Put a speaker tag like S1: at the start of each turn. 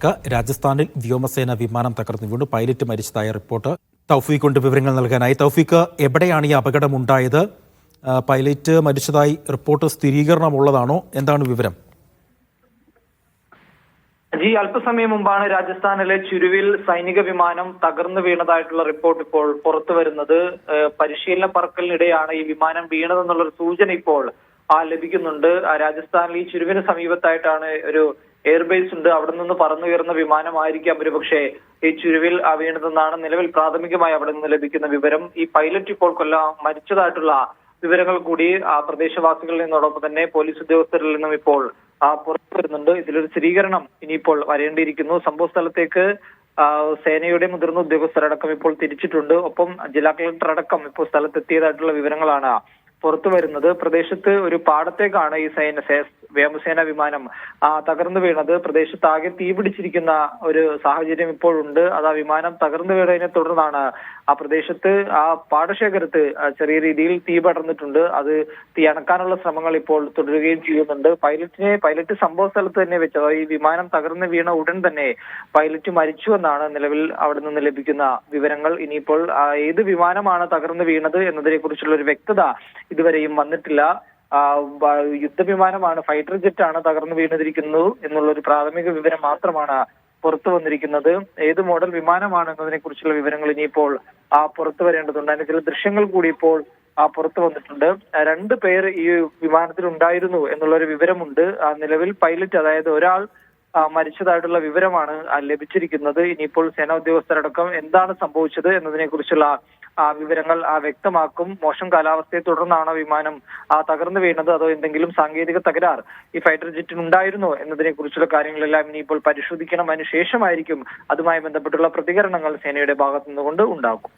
S1: വാർത്തയിലേക്ക്. രാജസ്ഥാനിൽ വ്യോമസേന വിമാനം തകർന്നു വീണു. Pilot മരിച്ചതായ report. തൗഫീഖ് കൊണ്ട് വിവരങ്ങൾ നൽകാനായി. തൗഫീഖ്, എവിടെയാണ് ഈ അപകടമുണ്ടായത്? പൈലറ്റ് മരിച്ചതായി റിപ്പോർട്ട് സ്ഥിരീകരണമുള്ളതാണോ? എന്താണ് വിവരം?
S2: അല്പസമയം മുമ്പാണ് രാജസ്ഥാനിലെ ചുരുവിൽ സൈനിക വിമാനം തകർന്നു വീണതായിട്ടുള്ള റിപ്പോർട്ട് ഇപ്പോൾ പുറത്തു വരുന്നത്. പരിശീലന പറക്കലിനിടെയാണ് ഈ വിമാനം വീണതെന്നുള്ളൊരു സൂചന ഇപ്പോൾ ലഭിക്കുന്നുണ്ട്. രാജസ്ഥാനിൽ ഈ ചുരുവിന് സമീപത്തായിട്ടാണ് ഒരു എയർബേസ് ഉണ്ട്. അവിടെ നിന്ന് പറന്നുയർന്ന വിമാനമായിരിക്കാം ഒരുപക്ഷെ ഈ ചുരുവിൽ വീണതെന്നാണ് നിലവിൽ പ്രാഥമികമായി അവിടെ നിന്ന് ലഭിക്കുന്ന വിവരം. ഈ പൈലറ്റ് ഇപ്പോൾ മരിച്ചതായിട്ടുള്ള വിവരങ്ങൾ കൂടി പ്രദേശവാസികളിൽ നിന്നോടൊപ്പം തന്നെ പോലീസ് ഉദ്യോഗസ്ഥരിൽ നിന്നും ഇപ്പോൾ പുറത്തു വരുന്നുണ്ട്. ഇതിലൊരു സ്ഥിരീകരണം ഇനിയിപ്പോൾ വരേണ്ടിയിരിക്കുന്നു. സംഭവ സ്ഥലത്തേക്ക് സേനയുടെ മുതിർന്ന ഉദ്യോഗസ്ഥരടക്കം ഇപ്പോൾ തിരിച്ചിട്ടുണ്ട്. ഒപ്പം ജില്ലാ കളക്ടർ അടക്കം ഇപ്പോൾ സ്ഥലത്തെത്തിയതായിട്ടുള്ള വിവരങ്ങളാണ് പുറത്തു വരുന്നത്. പ്രദേശത്ത് ഒരു പാടത്തേക്കാണ് ഈ വ്യോമസേന വിമാനം തകർന്നു വീണത്. പ്രദേശത്താകെ തീപിടിച്ചിരിക്കുന്ന ഒരു സാഹചര്യം ഇപ്പോഴുണ്ട്. അത് ആ വിമാനം തകർന്നു വീണതിനെ തുടർന്നാണ് ആ പ്രദേശത്ത് ആ പാടശേഖരത്ത് ചെറിയ രീതിയിൽ തീ പടർന്നിട്ടുണ്ട്. അത് തീ അണക്കാനുള്ള ശ്രമങ്ങൾ ഇപ്പോൾ തുടരുകയും ചെയ്യുന്നുണ്ട്. പൈലറ്റ് സംഭവ സ്ഥലത്ത് തന്നെ വെച്ചത് ഈ വിമാനം തകർന്നു വീണ ഉടൻ തന്നെ പൈലറ്റ് മരിച്ചു എന്നാണ് നിലവിൽ അവിടെ നിന്ന് ലഭിക്കുന്ന വിവരങ്ങൾ. ഇനിയിപ്പോൾ ഏത് വിമാനമാണ് തകർന്നു വീണത് എന്നതിനെ കുറിച്ചുള്ള ഒരു വ്യക്തത ഇതുവരെയും വന്നിട്ടില്ല. യുദ്ധവിമാനമാണ്, ഫൈറ്റർ ജെറ്റാണ് തകർന്നു വീണിരിക്കുന്നത് എന്നുള്ള ഒരു പ്രാഥമിക വിവരം മാത്രമാണ് പുറത്തു വന്നിരിക്കുന്നത്. ഏത് മോഡൽ വിമാനമാണ് എന്നതിനെ കുറിച്ചുള്ള വിവരങ്ങൾ ഇനിയിപ്പോൾ പുറത്തു വരേണ്ടതുണ്ട്. അതിന്റെ ചില ദൃശ്യങ്ങൾ കൂടി ഇപ്പോൾ പുറത്തു വന്നിട്ടുണ്ട്. 2 പേർ ഈ വിമാനത്തിൽ ഉണ്ടായിരുന്നു എന്നുള്ളൊരു വിവരമുണ്ട്. നിലവിൽ പൈലറ്റ്, അതായത് ഒരാൾ മരിച്ചതായിട്ടുള്ള വിവരമാണ് ലഭിച്ചിരിക്കുന്നത്. ഇനിയിപ്പോൾ സേനാ ഉദ്യോഗസ്ഥരടക്കം എന്താണ് സംഭവിച്ചത് എന്നതിനെ കുറിച്ചുള്ള വിവരങ്ങൾ വ്യക്തമാക്കും. മോശം കാലാവസ്ഥയെ തുടർന്നാണോ വിമാനം തകർന്നു വീണത്, അതോ എന്തെങ്കിലും സാങ്കേതിക തകരാർ ഈ ഫൈറ്റർ ജെറ്റിന് ഉണ്ടായിരുന്നോ എന്നതിനെ കുറിച്ചുള്ള കാര്യങ്ങളെല്ലാം ഇനിയിപ്പോൾ പരിശോധിക്കണം. അതിനുശേഷമായിരിക്കും അതുമായി ബന്ധപ്പെട്ടുള്ള പ്രതികരണങ്ങൾ സേനയുടെ ഭാഗത്തു നിന്നുകൊണ്ട് ഉണ്ടാകും.